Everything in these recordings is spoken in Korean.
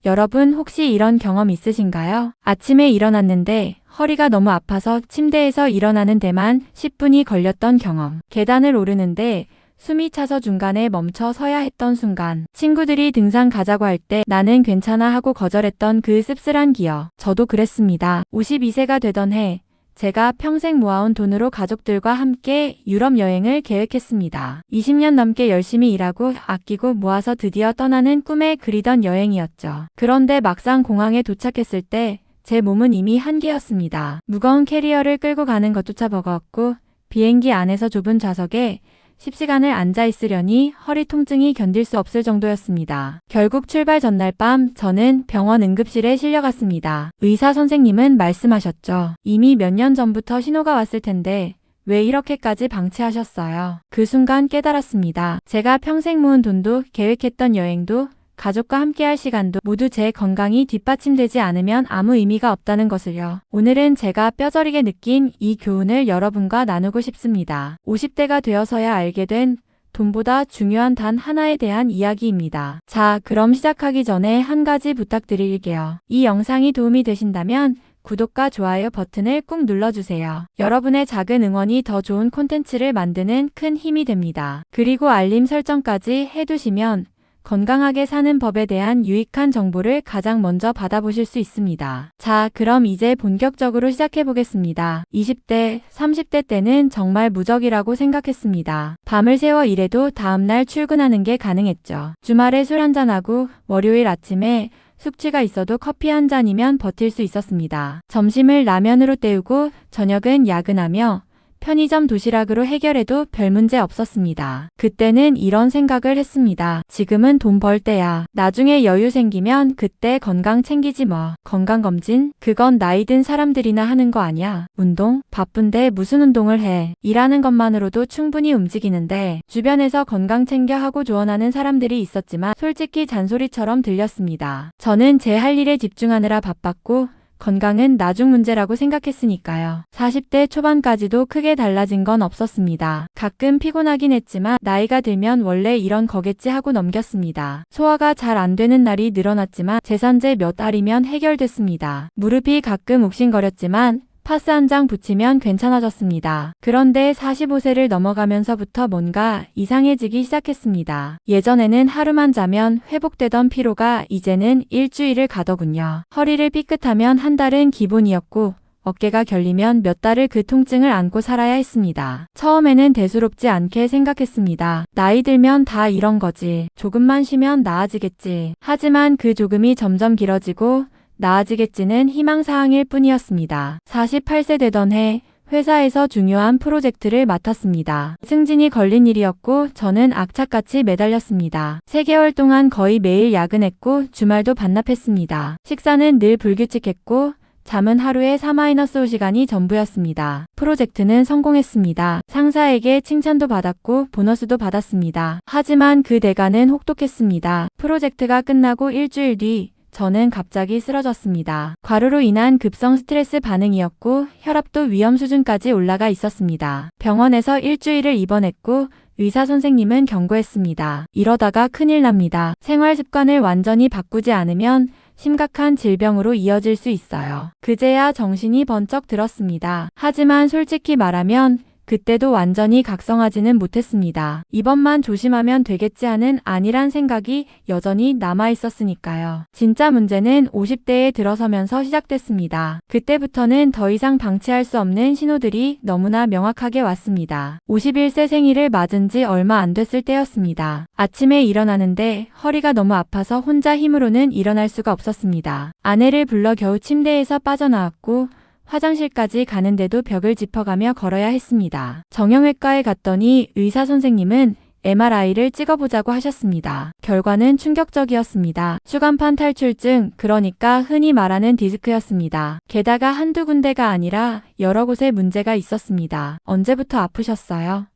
여러분 혹시 이런 경험 있으신가요? 아침에 일어났는데 허리가 너무 아파서 침대에서 일어나는 데만 10분이 걸렸던 경험. 계단을 오르는데 숨이 차서 중간에 멈춰 서야 했던 순간. 친구들이 등산 가자고 할 때 나는 괜찮아 하고 거절했던 그 씁쓸한 기억. 저도 그랬습니다. 52세가 되던 해 제가 평생 모아온 돈으로 가족들과 함께 유럽 여행을 계획했습니다. 20년 넘게 열심히 일하고 아끼고 모아서 드디어 떠나는 꿈에 그리던 여행이었죠. 그런데 막상 공항에 도착했을 때 제 몸은 이미 한계였습니다. 무거운 캐리어를 끌고 가는 것조차 버거웠고 비행기 안에서 좁은 좌석에 10시간을 앉아 있으려니 허리 통증이 견딜 수 없을 정도였습니다. 결국 출발 전날 밤 저는 병원 응급실에 실려갔습니다. 의사 선생님은 말씀하셨죠. 이미 몇 년 전부터 신호가 왔을 텐데 왜 이렇게까지 방치하셨어요? 그 순간 깨달았습니다. 제가 평생 모은 돈도 계획했던 여행도 가족과 함께할 시간도 모두 제 건강이 뒷받침되지 않으면 아무 의미가 없다는 것을요. 오늘은 제가 뼈저리게 느낀 이 교훈을 여러분과 나누고 싶습니다. 50대가 되어서야 알게 된 돈보다 중요한 단 하나에 대한 이야기입니다. 자, 그럼 시작하기 전에 한 가지 부탁드릴게요. 이 영상이 도움이 되신다면 구독과 좋아요 버튼을 꾹 눌러주세요. 여러분의 작은 응원이 더 좋은 콘텐츠를 만드는 큰 힘이 됩니다. 그리고 알림 설정까지 해두시면 건강하게 사는 법에 대한 유익한 정보를 가장 먼저 받아보실 수 있습니다. 자, 그럼 이제 본격적으로 시작해보겠습니다. 20대, 30대 때는 정말 무적이라고 생각했습니다. 밤을 새워 일해도 다음날 출근하는 게 가능했죠. 주말에 술 한잔하고 월요일 아침에 숙취가 있어도 커피 한 잔이면 버틸 수 있었습니다. 점심을 라면으로 때우고 저녁은 야근하며 편의점 도시락으로 해결해도 별 문제 없었습니다. 그때는 이런 생각을 했습니다. 지금은 돈 벌 때야. 나중에 여유 생기면 그때 건강 챙기지 뭐. 건강검진? 그건 나이 든 사람들이나 하는 거 아냐? 운동? 바쁜데 무슨 운동을 해. 일하는 것만으로도 충분히 움직이는데 주변에서 건강 챙겨 하고 조언하는 사람들이 있었지만 솔직히 잔소리처럼 들렸습니다. 저는 제 할 일에 집중하느라 바빴고 건강은 나중 문제라고 생각했으니까요. 40대 초반까지도 크게 달라진 건 없었습니다. 가끔 피곤하긴 했지만 나이가 들면 원래 이런 거겠지 하고 넘겼습니다. 소화가 잘 안 되는 날이 늘어났지만 제산제 몇 알이면 해결됐습니다. 무릎이 가끔 욱신거렸지만 파스 한 장 붙이면 괜찮아졌습니다. 그런데 45세를 넘어가면서부터 뭔가 이상해지기 시작했습니다. 예전에는 하루만 자면 회복되던 피로가 이제는 일주일을 가더군요. 허리를 삐끗하면 한 달은 기본이었고 어깨가 결리면 몇 달을 그 통증을 안고 살아야 했습니다. 처음에는 대수롭지 않게 생각했습니다. 나이 들면 다 이런 거지. 조금만 쉬면 나아지겠지. 하지만 그 조금이 점점 길어지고 나아지겠지는 희망사항일 뿐이었습니다. 48세 되던 해 회사에서 중요한 프로젝트를 맡았습니다. 승진이 걸린 일이었고 저는 악착같이 매달렸습니다. 3개월 동안 거의 매일 야근했고 주말도 반납했습니다. 식사는 늘 불규칙했고 잠은 하루에 4-5시간이 전부였습니다. 프로젝트는 성공했습니다. 상사에게 칭찬도 받았고 보너스도 받았습니다. 하지만 그 대가는 혹독했습니다. 프로젝트가 끝나고 일주일 뒤 저는 갑자기 쓰러졌습니다. 과로로 인한 급성 스트레스 반응이었고 혈압도 위험 수준까지 올라가 있었습니다. 병원에서 일주일을 입원했고 의사 선생님은 경고했습니다. 이러다가 큰일 납니다. 생활 습관을 완전히 바꾸지 않으면 심각한 질병으로 이어질 수 있어요. 그제야 정신이 번쩍 들었습니다. 하지만 솔직히 말하면 그때도 완전히 각성하지는 못했습니다. 이번만 조심하면 되겠지 하는 안일한 생각이 여전히 남아있었으니까요. 진짜 문제는 50대에 들어서면서 시작됐습니다. 그때부터는 더 이상 방치할 수 없는 신호들이 너무나 명확하게 왔습니다. 51세 생일을 맞은 지 얼마 안 됐을 때였습니다. 아침에 일어나는데 허리가 너무 아파서 혼자 힘으로는 일어날 수가 없었습니다. 아내를 불러 겨우 침대에서 빠져나왔고 화장실까지 가는데도 벽을 짚어가며 걸어야 했습니다. 정형외과에 갔더니 의사 선생님은 MRI를 찍어보자고 하셨습니다. 결과는 충격적이었습니다. 추간판 탈출증, 그러니까 흔히 말하는 디스크였습니다. 게다가 한두 군데가 아니라 여러 곳에 문제가 있었습니다. 언제부터 아프셨어요?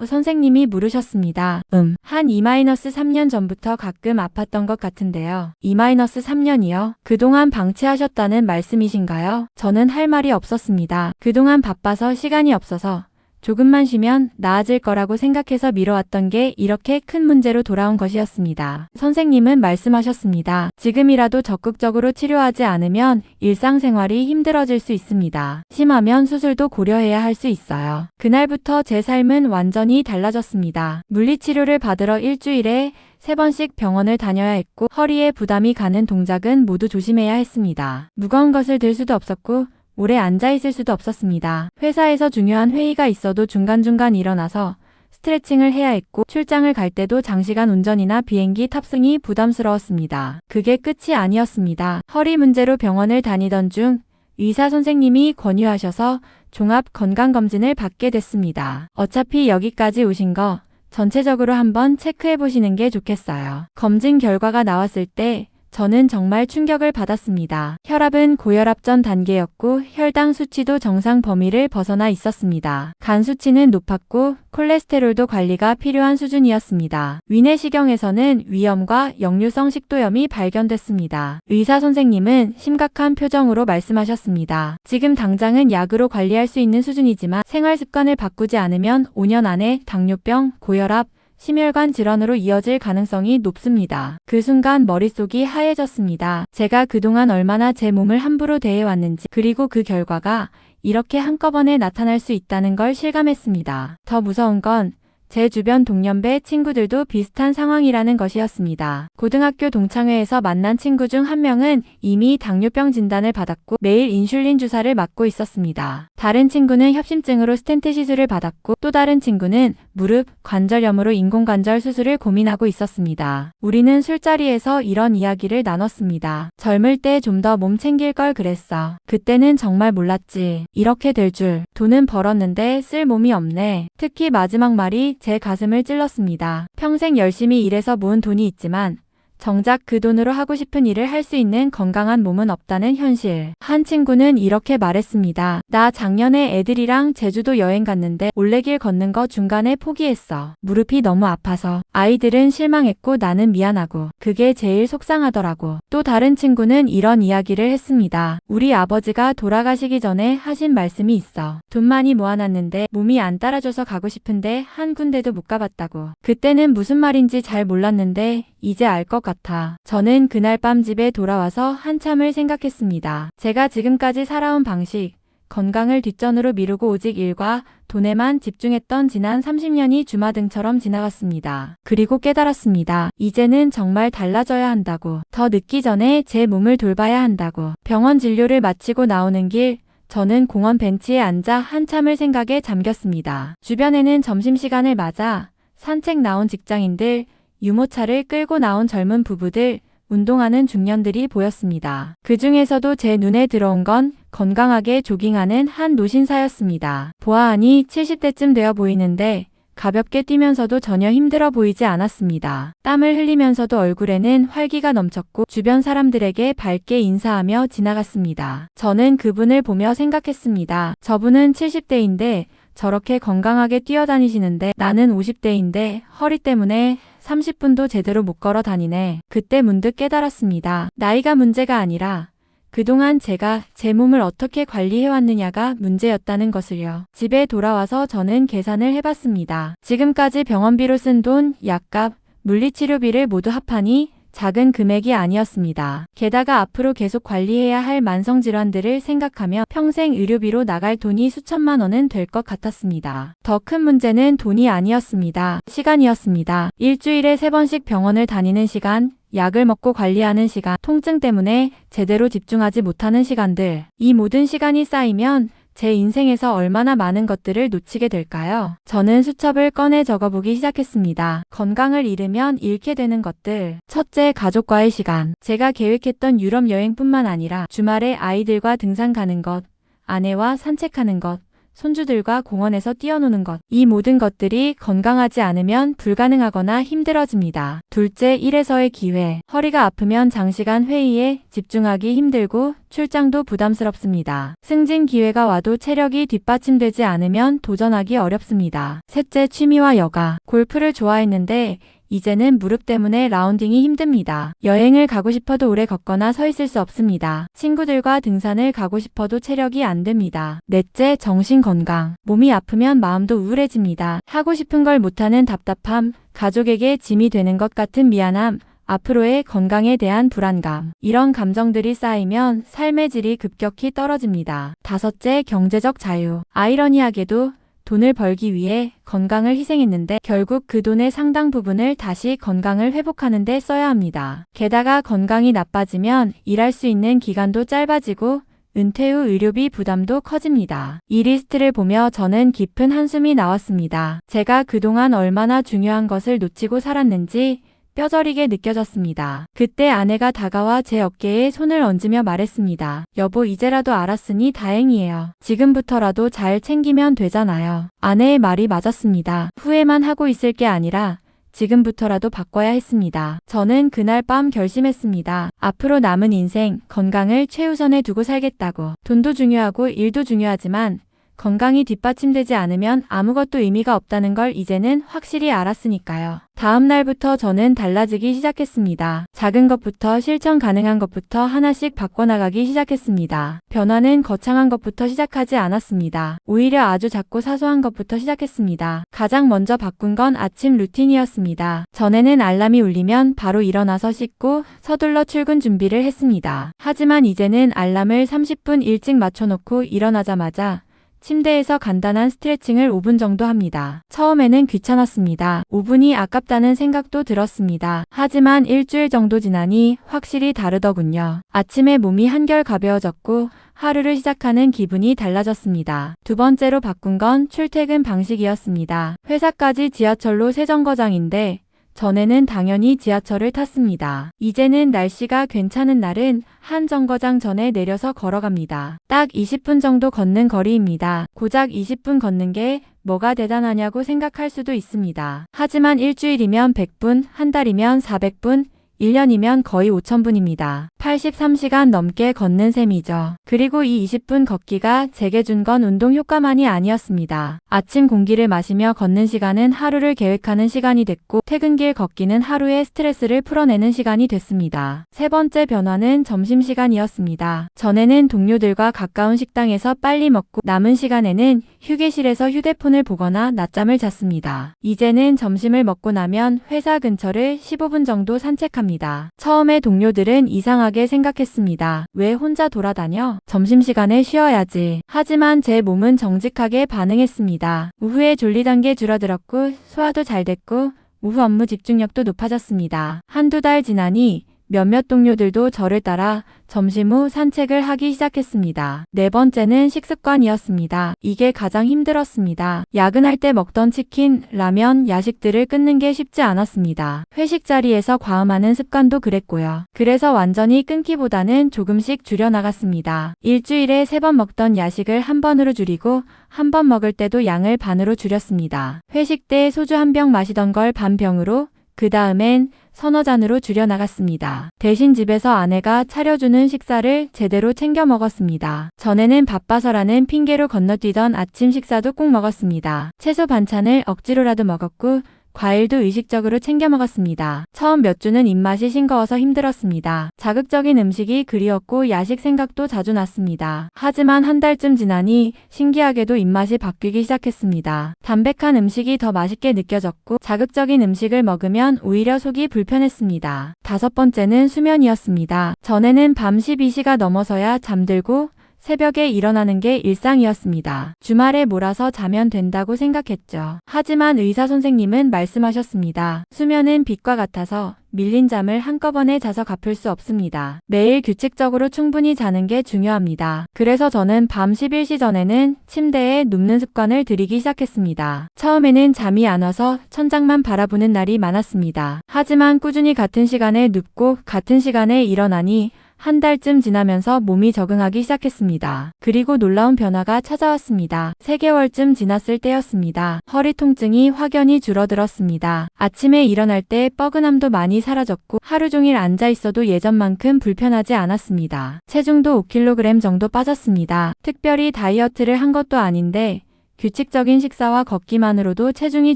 선생님이 물으셨습니다. 한 2-3년 전부터 가끔 아팠던 것 같은데요. 2-3년이요? 그동안 방치하셨다는 말씀이신가요? 저는 할 말이 없었습니다. 그동안 바빠서 시간이 없어서 조금만 쉬면 나아질 거라고 생각해서 미뤄왔던 게 이렇게 큰 문제로 돌아온 것이었습니다. 선생님은 말씀하셨습니다. 지금이라도 적극적으로 치료하지 않으면 일상생활이 힘들어질 수 있습니다. 심하면 수술도 고려해야 할 수 있어요. 그날부터 제 삶은 완전히 달라졌습니다. 물리치료를 받으러 일주일에 3번씩 병원을 다녀야 했고 허리에 부담이 가는 동작은 모두 조심해야 했습니다. 무거운 것을 들 수도 없었고 오래 앉아있을 수도 없었습니다. 회사에서 중요한 회의가 있어도 중간중간 일어나서 스트레칭을 해야 했고 출장을 갈 때도 장시간 운전이나 비행기 탑승이 부담스러웠습니다. 그게 끝이 아니었습니다. 허리 문제로 병원을 다니던 중 의사 선생님이 권유하셔서 종합 건강검진을 받게 됐습니다. 어차피 여기까지 오신 거 전체적으로 한번 체크해 보시는 게 좋겠어요. 검진 결과가 나왔을 때 저는 정말 충격을 받았습니다. 혈압은 고혈압 전 단계였고 혈당 수치도 정상 범위를 벗어나 있었습니다. 간 수치는 높았고 콜레스테롤도 관리가 필요한 수준이었습니다. 위내시경에서는 위염과 역류성 식도염이 발견됐습니다. 의사 선생님은 심각한 표정으로 말씀하셨습니다. 지금 당장은 약으로 관리할 수 있는 수준이지만 생활 습관을 바꾸지 않으면 5년 안에 당뇨병, 고혈압, 심혈관 질환으로 이어질 가능성이 높습니다. 그 순간 머릿속이 하얘졌습니다. 제가 그동안 얼마나 제 몸을 함부로 대해왔는지 그리고 그 결과가 이렇게 한꺼번에 나타날 수 있다는 걸 실감했습니다. 더 무서운 건 제 주변 동년배 친구들도 비슷한 상황이라는 것이었습니다. 고등학교 동창회에서 만난 친구 중 한 명은 이미 당뇨병 진단을 받았고 매일 인슐린 주사를 맞고 있었습니다. 다른 친구는 협심증으로 스텐트 시술을 받았고 또 다른 친구는 무릎, 관절염으로 인공관절 수술을 고민하고 있었습니다. 우리는 술자리에서 이런 이야기를 나눴습니다. 젊을 때 좀 더 몸 챙길 걸 그랬어. 그때는 정말 몰랐지. 이렇게 될 줄. 돈은 벌었는데 쓸 몸이 없네. 특히 마지막 말이 제 가슴을 찔렀습니다. 평생 열심히 일해서 모은 돈이 있지만 정작 그 돈으로 하고 싶은 일을 할 수 있는 건강한 몸은 없다는 현실. 한 친구는 이렇게 말했습니다. 나 작년에 애들이랑 제주도 여행 갔는데 올레길 걷는 거 중간에 포기했어. 무릎이 너무 아파서. 아이들은 실망했고 나는 미안하고. 그게 제일 속상하더라고. 또 다른 친구는 이런 이야기를 했습니다. 우리 아버지가 돌아가시기 전에 하신 말씀이 있어. 돈 많이 모아놨는데 몸이 안 따라줘서 가고 싶은데 한 군데도 못 가봤다고. 그때는 무슨 말인지 잘 몰랐는데 이제 알 것 같아. 저는 그날 밤 집에 돌아와서 한참을 생각했습니다. 제가 지금까지 살아온 방식, 건강을 뒷전으로 미루고 오직 일과 돈에만 집중했던 지난 30년이 주마등처럼 지나갔습니다. 그리고 깨달았습니다. 이제는 정말 달라져야 한다고. 더 늦기 전에 제 몸을 돌봐야 한다고. 병원 진료를 마치고 나오는 길, 저는 공원 벤치에 앉아 한참을 생각에 잠겼습니다. 주변에는 점심시간을 맞아 산책 나온 직장인들, 유모차를 끌고 나온 젊은 부부들, 운동하는 중년들이 보였습니다. 그 중에서도 제 눈에 들어온 건 건강하게 조깅하는 한 노신사였습니다. 보아하니 70대쯤 되어 보이는데 가볍게 뛰면서도 전혀 힘들어 보이지 않았습니다. 땀을 흘리면서도 얼굴에는 활기가 넘쳤고 주변 사람들에게 밝게 인사하며 지나갔습니다. 저는 그분을 보며 생각했습니다. 저분은 70대인데 저렇게 건강하게 뛰어다니시는데 나는 50대인데 허리 때문에 30분도 제대로 못 걸어 다니네. 그때 문득 깨달았습니다. 나이가 문제가 아니라 그동안 제가 제 몸을 어떻게 관리해왔느냐가 문제였다는 것을요. 집에 돌아와서 저는 계산을 해봤습니다. 지금까지 병원비로 쓴 돈, 약값, 물리치료비를 모두 합하니 작은 금액이 아니었습니다. 게다가 앞으로 계속 관리해야 할 만성질환들을 생각하며 평생 의료비로 나갈 돈이 수천만 원은 될 것 같았습니다. 더 큰 문제는 돈이 아니었습니다. 시간이었습니다. 일주일에 3번씩 병원을 다니는 시간, 약을 먹고 관리하는 시간, 통증 때문에 제대로 집중하지 못하는 시간들. 이 모든 시간이 쌓이면 제 인생에서 얼마나 많은 것들을 놓치게 될까요? 저는 수첩을 꺼내 적어보기 시작했습니다. 건강을 잃으면 잃게 되는 것들. 첫째, 가족과의 시간. 제가 계획했던 유럽 여행뿐만 아니라 주말에 아이들과 등산 가는 것, 아내와 산책하는 것, 손주들과 공원에서 뛰어노는 것. 이 모든 것들이 건강하지 않으면 불가능하거나 힘들어집니다. 둘째, 일에서의 기회. 허리가 아프면 장시간 회의에 집중하기 힘들고 출장도 부담스럽습니다. 승진 기회가 와도 체력이 뒷받침되지 않으면 도전하기 어렵습니다. 셋째, 취미와 여가. 골프를 좋아했는데 이제는 무릎 때문에 라운딩이 힘듭니다. 여행을 가고 싶어도 오래 걷거나 서 있을 수 없습니다. 친구들과 등산을 가고 싶어도 체력이 안 됩니다. 넷째, 정신 건강. 몸이 아프면 마음도 우울해집니다. 하고 싶은 걸 못하는 답답함, 가족에게 짐이 되는 것 같은 미안함, 앞으로의 건강에 대한 불안감. 이런 감정들이 쌓이면 삶의 질이 급격히 떨어집니다. 다섯째, 경제적 자유. 아이러니하게도 돈을 벌기 위해 건강을 희생했는데 결국 그 돈의 상당 부분을 다시 건강을 회복하는 데 써야 합니다. 게다가 건강이 나빠지면 일할 수 있는 기간도 짧아지고 은퇴 후 의료비 부담도 커집니다. 이 리스트를 보며 저는 깊은 한숨이 나왔습니다. 제가 그동안 얼마나 중요한 것을 놓치고 살았는지 뼈저리게 느껴졌습니다. 그때 아내가 다가와 제 어깨에 손을 얹으며 말했습니다. 여보, 이제라도 알았으니 다행이에요. 지금부터라도 잘 챙기면 되잖아요. 아내의 말이 맞았습니다. 후회만 하고 있을 게 아니라 지금부터라도 바꿔야 했습니다. 저는 그날 밤 결심했습니다. 앞으로 남은 인생, 건강을 최우선에 두고 살겠다고. 돈도 중요하고 일도 중요하지만 건강이 뒷받침되지 않으면 아무것도 의미가 없다는 걸 이제는 확실히 알았으니까요. 다음 날부터 저는 달라지기 시작했습니다. 작은 것부터 실천 가능한 것부터 하나씩 바꿔나가기 시작했습니다. 변화는 거창한 것부터 시작하지 않았습니다. 오히려 아주 작고 사소한 것부터 시작했습니다. 가장 먼저 바꾼 건 아침 루틴이었습니다. 전에는 알람이 울리면 바로 일어나서 씻고 서둘러 출근 준비를 했습니다. 하지만 이제는 알람을 30분 일찍 맞춰놓고 일어나자마자 침대에서 간단한 스트레칭을 5분 정도 합니다. 처음에는 귀찮았습니다. 5분이 아깝다는 생각도 들었습니다. 하지만 일주일 정도 지나니 확실히 다르더군요. 아침에 몸이 한결 가벼워졌고 하루를 시작하는 기분이 달라졌습니다. 두 번째로 바꾼 건 출퇴근 방식이었습니다. 회사까지 지하철로 3정거장인데 전에는 당연히 지하철을 탔습니다. 이제는 날씨가 괜찮은 날은 한 정거장 전에 내려서 걸어갑니다. 딱 20분 정도 걷는 거리입니다. 고작 20분 걷는 게 뭐가 대단하냐고 생각할 수도 있습니다. 하지만 일주일이면 100분, 한 달이면 400분, 1년이면 거의 5,000분입니다. 83시간 넘게 걷는 셈이죠. 그리고 이 20분 걷기가 제게 준 건 운동 효과만이 아니었습니다. 아침 공기를 마시며 걷는 시간은 하루를 계획하는 시간이 됐고 퇴근길 걷기는 하루의 스트레스를 풀어내는 시간이 됐습니다. 세 번째 변화는 점심시간이었습니다. 전에는 동료들과 가까운 식당에서 빨리 먹고 남은 시간에는 휴게실에서 휴대폰을 보거나 낮잠을 잤습니다. 이제는 점심을 먹고 나면 회사 근처를 15분 정도 산책합니다. 처음에 동료들은 이상하게 생각했습니다. 왜 혼자 돌아다녀? 점심시간에 쉬어야지. 하지만 제 몸은 정직하게 반응했습니다. 오후에 졸리던 게 줄어들었고 소화도 잘 됐고 오후 업무 집중력도 높아졌습니다. 한두 달 지나니 몇몇 동료들도 저를 따라 점심 후 산책을 하기 시작했습니다. 네 번째는 식습관이었습니다. 이게 가장 힘들었습니다. 야근할 때 먹던 치킨, 라면, 야식들을 끊는 게 쉽지 않았습니다. 회식 자리에서 과음하는 습관도 그랬고요. 그래서 완전히 끊기보다는 조금씩 줄여나갔습니다. 일주일에 3번 먹던 야식을 한 번으로 줄이고 한 번 먹을 때도 양을 반으로 줄였습니다. 회식 때 소주 한 병 마시던 걸 반 병으로, 그 다음엔 서너 잔으로 줄여나갔습니다. 대신 집에서 아내가 차려주는 식사를 제대로 챙겨 먹었습니다. 전에는 바빠서라는 핑계로 건너뛰던 아침 식사도 꼭 먹었습니다. 채소 반찬을 억지로라도 먹었고 과일도 의식적으로 챙겨 먹었습니다. 처음 몇 주는 입맛이 싱거워서 힘들었습니다. 자극적인 음식이 그리웠고 야식 생각도 자주 났습니다. 하지만 한 달쯤 지나니 신기하게도 입맛이 바뀌기 시작했습니다. 담백한 음식이 더 맛있게 느껴졌고 자극적인 음식을 먹으면 오히려 속이 불편했습니다. 다섯 번째는 수면이었습니다. 전에는 밤 12시가 넘어서야 잠들고 새벽에 일어나는 게 일상이었습니다. 주말에 몰아서 자면 된다고 생각했죠. 하지만 의사 선생님은 말씀하셨습니다. 수면은 빛과 같아서 밀린 잠을 한꺼번에 자서 갚을 수 없습니다. 매일 규칙적으로 충분히 자는 게 중요합니다. 그래서 저는 밤 11시 전에는 침대에 눕는 습관을 들이기 시작했습니다. 처음에는 잠이 안 와서 천장만 바라보는 날이 많았습니다. 하지만 꾸준히 같은 시간에 눕고 같은 시간에 일어나니 한 달쯤 지나면서 몸이 적응하기 시작했습니다. 그리고 놀라운 변화가 찾아왔습니다. 3개월쯤 지났을 때였습니다. 허리 통증이 확연히 줄어들었습니다. 아침에 일어날 때 뻐근함도 많이 사라졌고 하루 종일 앉아 있어도 예전만큼 불편하지 않았습니다. 체중도 5kg 정도 빠졌습니다. 특별히 다이어트를 한 것도 아닌데 규칙적인 식사와 걷기만으로도 체중이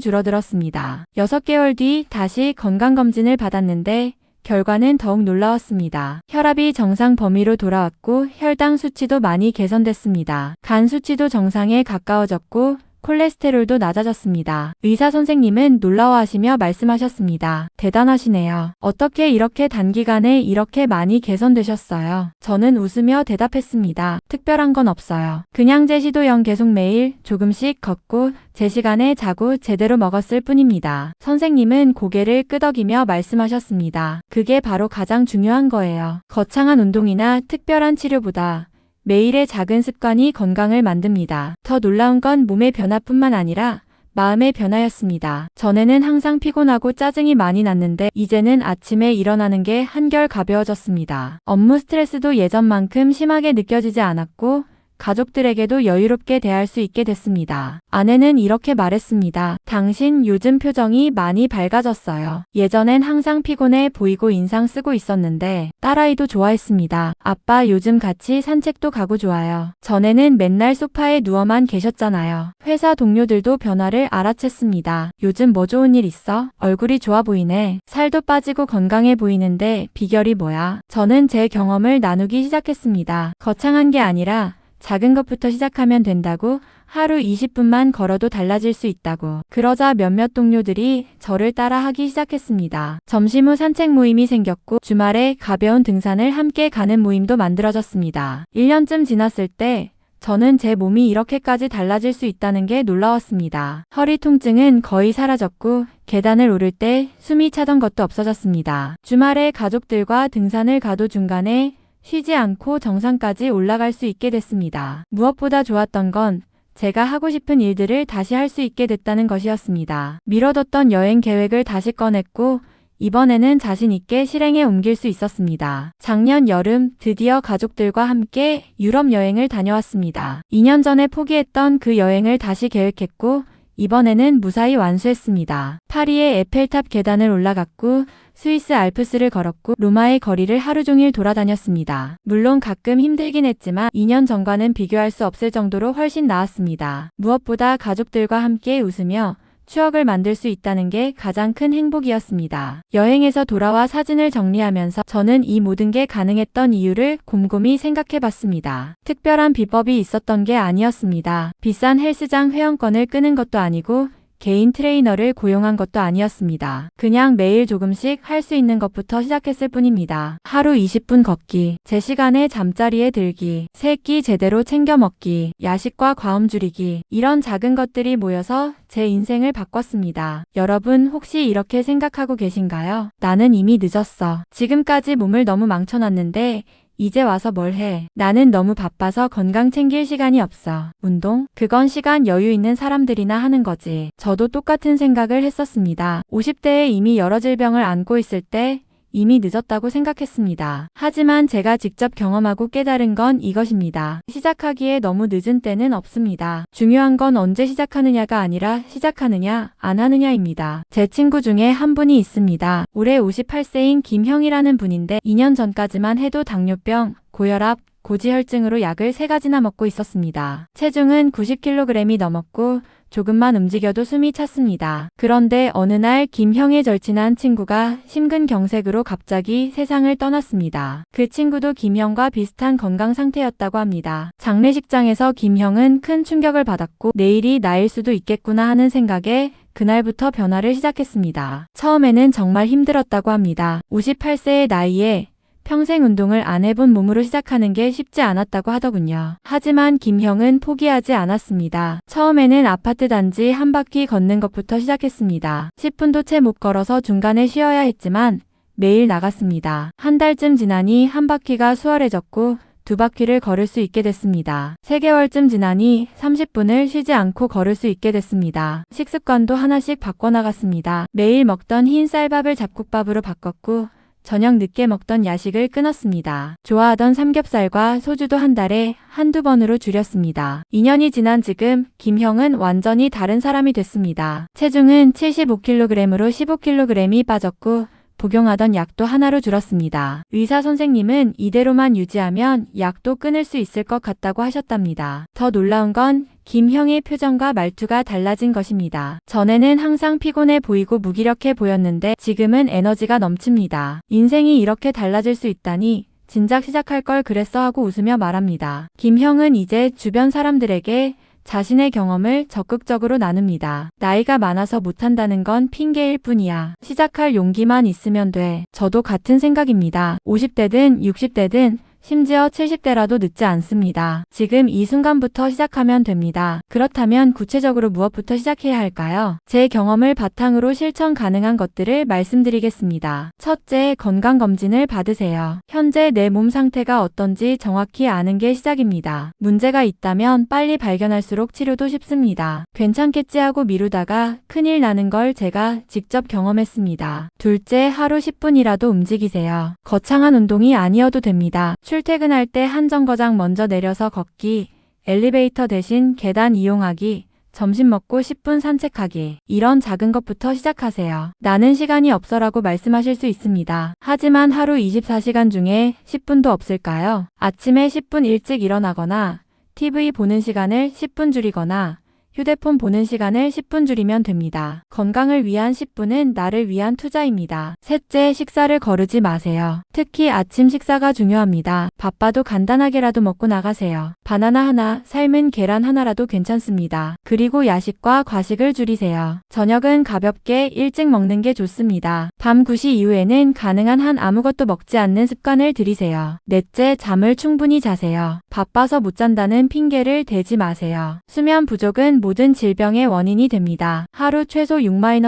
줄어들었습니다. 6개월 뒤 다시 건강검진을 받았는데 결과는 더욱 놀라웠습니다. 혈압이 정상 범위로 돌아왔고 혈당 수치도 많이 개선됐습니다. 간 수치도 정상에 가까워졌고 콜레스테롤도 낮아졌습니다. 의사 선생님은 놀라워하시며 말씀하셨습니다. 대단하시네요. 어떻게 이렇게 단기간에 이렇게 많이 개선되셨어요? 저는 웃으며 대답했습니다. 특별한 건 없어요. 그냥 제시도형 계속 매일 조금씩 걷고 제 시간에 자고 제대로 먹었을 뿐입니다. 선생님은 고개를 끄덕이며 말씀하셨습니다. 그게 바로 가장 중요한 거예요. 거창한 운동이나 특별한 치료보다 매일의 작은 습관이 건강을 만듭니다. 더 놀라운 건 몸의 변화뿐만 아니라 마음의 변화였습니다. 전에는 항상 피곤하고 짜증이 많이 났는데 이제는 아침에 일어나는 게 한결 가벼워졌습니다. 업무 스트레스도 예전만큼 심하게 느껴지지 않았고 가족들에게도 여유롭게 대할 수 있게 됐습니다. 아내는 이렇게 말했습니다. 당신 요즘 표정이 많이 밝아졌어요. 예전엔 항상 피곤해 보이고 인상 쓰고 있었는데 딸아이도 좋아했습니다. 아빠 요즘 같이 산책도 가고 좋아요. 전에는 맨날 소파에 누워만 계셨잖아요. 회사 동료들도 변화를 알아챘습니다. 요즘 뭐 좋은 일 있어? 얼굴이 좋아 보이네. 살도 빠지고 건강해 보이는데 비결이 뭐야? 저는 제 경험을 나누기 시작했습니다. 거창한 게 아니라 작은 것부터 시작하면 된다고, 하루 20분만 걸어도 달라질 수 있다고. 그러자 몇몇 동료들이 저를 따라 하기 시작했습니다. 점심 후 산책 모임이 생겼고 주말에 가벼운 등산을 함께 가는 모임도 만들어졌습니다. 1년쯤 지났을 때 저는 제 몸이 이렇게까지 달라질 수 있다는 게 놀라웠습니다. 허리 통증은 거의 사라졌고 계단을 오를 때 숨이 차던 것도 없어졌습니다. 주말에 가족들과 등산을 가도 중간에 쉬지 않고 정상까지 올라갈 수 있게 됐습니다. 무엇보다 좋았던 건 제가 하고 싶은 일들을 다시 할 수 있게 됐다는 것이었습니다. 미뤄뒀던 여행 계획을 다시 꺼냈고 이번에는 자신 있게 실행에 옮길 수 있었습니다. 작년 여름 드디어 가족들과 함께 유럽 여행을 다녀왔습니다. 2년 전에 포기했던 그 여행을 다시 계획했고 이번에는 무사히 완수했습니다. 파리의 에펠탑 계단을 올라갔고 스위스 알프스를 걸었고 로마의 거리를 하루 종일 돌아다녔습니다. 물론 가끔 힘들긴 했지만 2년 전과는 비교할 수 없을 정도로 훨씬 나았습니다. 무엇보다 가족들과 함께 웃으며 추억을 만들 수 있다는 게 가장 큰 행복이었습니다. 여행에서 돌아와 사진을 정리하면서 저는 이 모든 게 가능했던 이유를 곰곰이 생각해 봤습니다. 특별한 비법이 있었던 게 아니었습니다. 비싼 헬스장 회원권을 끄는 것도 아니고 개인 트레이너를 고용한 것도 아니었습니다. 그냥 매일 조금씩 할 수 있는 것부터 시작했을 뿐입니다. 하루 20분 걷기, 제 시간에 잠자리에 들기, 세 끼 제대로 챙겨 먹기, 야식과 과음 줄이기, 이런 작은 것들이 모여서 제 인생을 바꿨습니다. 여러분 혹시 이렇게 생각하고 계신가요? 나는 이미 늦었어. 지금까지 몸을 너무 망쳐놨는데 이제 와서 뭘 해? 나는 너무 바빠서 건강 챙길 시간이 없어. 운동? 그건 시간 여유 있는 사람들이나 하는 거지. 저도 똑같은 생각을 했었습니다. 50대에 이미 여러 질병을 앓고 있을 때 이미 늦었다고 생각했습니다. 하지만 제가 직접 경험하고 깨달은 건 이것입니다. 시작하기에 너무 늦은 때는 없습니다. 중요한 건 언제 시작하느냐가 아니라 시작하느냐, 안 하느냐입니다. 제 친구 중에 한 분이 있습니다. 올해 58세인 김형이라는 분인데 2년 전까지만 해도 당뇨병, 고혈압, 고지혈증으로 약을 3가지나 먹고 있었습니다. 체중은 90kg이 넘었고 조금만 움직여도 숨이 찼습니다. 그런데 어느 날 김형의 절친한 친구가 심근경색으로 갑자기 세상을 떠났습니다. 그 친구도 김형과 비슷한 건강 상태였다고 합니다. 장례식장에서 김형은 큰 충격을 받았고 내일이 나일 수도 있겠구나 하는 생각에 그날부터 변화를 시작했습니다. 처음에는 정말 힘들었다고 합니다. 58세의 나이에 평생 운동을 안 해본 몸으로 시작하는 게 쉽지 않았다고 하더군요. 하지만 김형은 포기하지 않았습니다. 처음에는 아파트 단지 한 바퀴 걷는 것부터 시작했습니다. 10분도 채 못 걸어서 중간에 쉬어야 했지만 매일 나갔습니다. 한 달쯤 지나니 한 바퀴가 수월해졌고 2바퀴를 걸을 수 있게 됐습니다. 3개월쯤 지나니 30분을 쉬지 않고 걸을 수 있게 됐습니다. 식습관도 하나씩 바꿔나갔습니다. 매일 먹던 흰 쌀밥을 잡곡밥으로 바꿨고 저녁 늦게 먹던 야식을 끊었습니다. 좋아하던 삼겹살과 소주도 한 달에 한두 번으로 줄였습니다. 2년이 지난 지금 김형은 완전히 다른 사람이 됐습니다. 체중은 75kg으로 15kg이 빠졌고 복용하던 약도 하나로 줄었습니다. 의사 선생님은 이대로만 유지하면 약도 끊을 수 있을 것 같다고 하셨답니다. 더 놀라운 건 김형의 표정과 말투가 달라진 것입니다. 전에는 항상 피곤해 보이고 무기력해 보였는데 지금은 에너지가 넘칩니다. 인생이 이렇게 달라질 수 있다니 진작 시작할 걸 그랬어 하고 웃으며 말합니다. 김형은 이제 주변 사람들에게 자신의 경험을 적극적으로 나눕니다. 나이가 많아서 못한다는 건 핑계일 뿐이야. 시작할 용기만 있으면 돼. 저도 같은 생각입니다. 50대든 60대든 심지어 70대라도 늦지 않습니다. 지금 이 순간부터 시작하면 됩니다. 그렇다면 구체적으로 무엇부터 시작해야 할까요? 제 경험을 바탕으로 실천 가능한 것들을 말씀드리겠습니다. 첫째, 건강검진을 받으세요. 현재 내 몸 상태가 어떤지 정확히 아는 게 시작입니다. 문제가 있다면 빨리 발견할수록 치료도 쉽습니다. 괜찮겠지 하고 미루다가 큰일 나는 걸 제가 직접 경험했습니다. 둘째, 하루 10분이라도 움직이세요. 거창한 운동이 아니어도 됩니다. 출퇴근할 때 한 정거장 먼저 내려서 걷기, 엘리베이터 대신 계단 이용하기, 점심 먹고 10분 산책하기. 이런 작은 것부터 시작하세요. 나는 시간이 없어라고 말씀하실 수 있습니다. 하지만 하루 24시간 중에 10분도 없을까요? 아침에 10분 일찍 일어나거나 TV 보는 시간을 10분 줄이거나 휴대폰 보는 시간을 10분 줄이면 됩니다. 건강을 위한 10분은 나를 위한 투자입니다. 셋째, 식사를 거르지 마세요. 특히 아침 식사가 중요합니다. 바빠도 간단하게라도 먹고 나가세요. 바나나 하나, 삶은 계란 하나라도 괜찮습니다. 그리고 야식과 과식을 줄이세요. 저녁은 가볍게 일찍 먹는 게 좋습니다. 밤 9시 이후에는 가능한 한 아무것도 먹지 않는 습관을 들이세요. 넷째, 잠을 충분히 자세요. 바빠서 못 잔다는 핑계를 대지 마세요. 수면 부족은 모든 질병의 원인이 됩니다. 하루 최소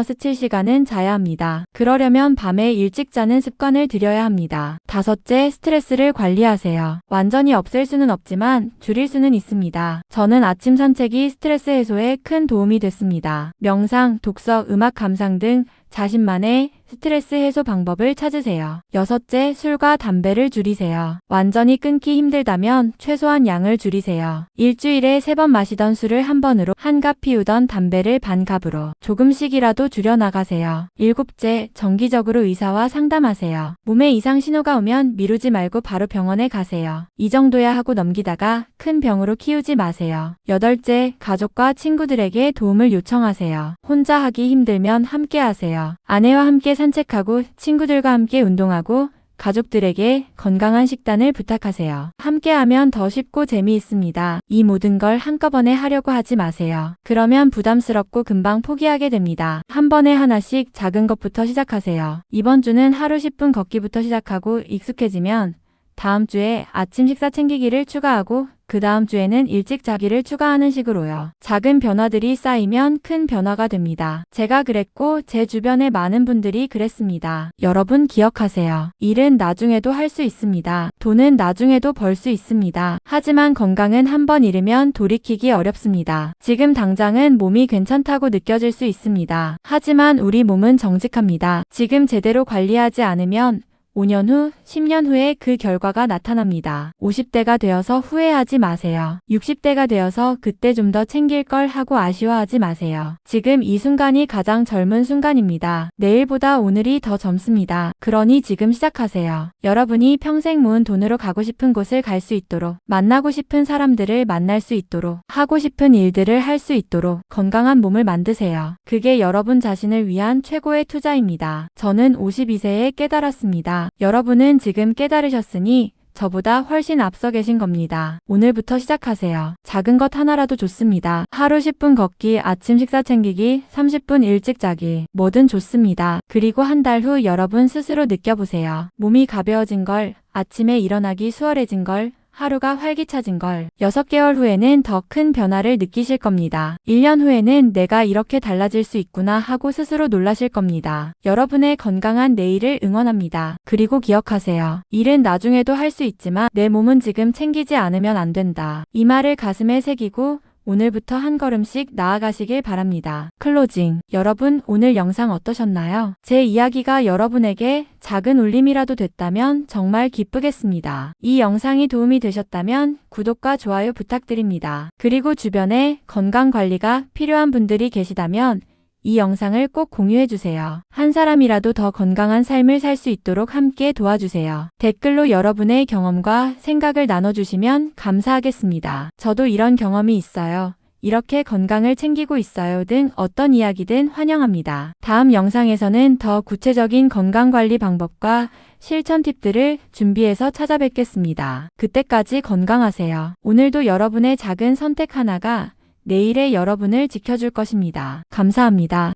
6-7시간은 자야 합니다. 그러려면 밤에 일찍 자는 습관을 들여야 합니다. 다섯째, 스트레스를 관리하세요. 완전히 없앨 수는 없지만 줄일 수는 있습니다. 저는 아침 산책이 스트레스 해소에 큰 도움이 됐습니다. 명상, 독서, 음악 감상 등 자신만의 스트레스 해소 방법을 찾으세요. 여섯째, 술과 담배를 줄이세요. 완전히 끊기 힘들다면 최소한 양을 줄이세요. 일주일에 3번 마시던 술을 한 번으로, 한 갑 피우던 담배를 반 갑으로 조금씩이라도 줄여나가세요. 일곱째, 정기적으로 의사와 상담하세요. 몸에 이상 신호가 오면 미루지 말고 바로 병원에 가세요. 이 정도야 하고 넘기다가 큰 병으로 키우지 마세요. 여덟째, 가족과 친구들에게 도움을 요청하세요. 혼자 하기 힘들면 함께 하세요. 아내와 함께 산책하고 친구들과 함께 운동하고 가족들에게 건강한 식단을 부탁하세요. 함께하면 더 쉽고 재미있습니다. 이 모든 걸 한꺼번에 하려고 하지 마세요. 그러면 부담스럽고 금방 포기하게 됩니다. 한 번에 하나씩 작은 것부터 시작하세요. 이번 주는 하루 10분 걷기부터 시작하고 익숙해지면 다음 주에 아침 식사 챙기기를 추가하고 그 다음 주에는 일찍 자기를 추가하는 식으로요. 작은 변화들이 쌓이면 큰 변화가 됩니다. 제가 그랬고 제 주변의 많은 분들이 그랬습니다. 여러분 기억하세요. 일은 나중에도 할 수 있습니다. 돈은 나중에도 벌 수 있습니다. 하지만 건강은 한 번 잃으면 돌이키기 어렵습니다. 지금 당장은 몸이 괜찮다고 느껴질 수 있습니다. 하지만 우리 몸은 정직합니다. 지금 제대로 관리하지 않으면 5년 후, 10년 후에 그 결과가 나타납니다. 50대가 되어서 후회하지 마세요. 60대가 되어서 그때 좀 더 챙길 걸 하고 아쉬워하지 마세요. 지금 이 순간이 가장 젊은 순간입니다. 내일보다 오늘이 더 젊습니다. 그러니 지금 시작하세요. 여러분이 평생 모은 돈으로 가고 싶은 곳을 갈 수 있도록, 만나고 싶은 사람들을 만날 수 있도록, 하고 싶은 일들을 할 수 있도록 건강한 몸을 만드세요. 그게 여러분 자신을 위한 최고의 투자입니다. 저는 52세에 깨달았습니다. 여러분은 지금 깨달으셨으니 저보다 훨씬 앞서 계신 겁니다. 오늘부터 시작하세요. 작은 것 하나라도 좋습니다. 하루 10분 걷기, 아침 식사 챙기기, 30분 일찍 자기, 뭐든 좋습니다. 그리고 한 달 후 여러분 스스로 느껴보세요. 몸이 가벼워진 걸, 아침에 일어나기 수월해진 걸, 하루가 활기차진 걸. 6개월 후에는 더 큰 변화를 느끼실 겁니다. 1년 후에는 내가 이렇게 달라질 수 있구나 하고 스스로 놀라실 겁니다. 여러분의 건강한 내일을 응원합니다. 그리고 기억하세요. 일은 나중에도 할 수 있지만 내 몸은 지금 챙기지 않으면 안 된다. 이 말을 가슴에 새기고 오늘부터 한 걸음씩 나아가시길 바랍니다. 클로징. 여러분, 오늘 영상 어떠셨나요? 제 이야기가 여러분에게 작은 울림이라도 됐다면 정말 기쁘겠습니다. 이 영상이 도움이 되셨다면 구독과 좋아요 부탁드립니다. 그리고 주변에 건강관리가 필요한 분들이 계시다면 이 영상을 꼭 공유해주세요. 한 사람이라도 더 건강한 삶을 살 수 있도록 함께 도와주세요. 댓글로 여러분의 경험과 생각을 나눠주시면 감사하겠습니다. 저도 이런 경험이 있어요. 이렇게 건강을 챙기고 있어요 등 어떤 이야기든 환영합니다. 다음 영상에서는 더 구체적인 건강관리 방법과 실천 팁들을 준비해서 찾아뵙겠습니다. 그때까지 건강하세요. 오늘도 여러분의 작은 선택 하나가 내일의 여러분을 지켜줄 것입니다. 감사합니다.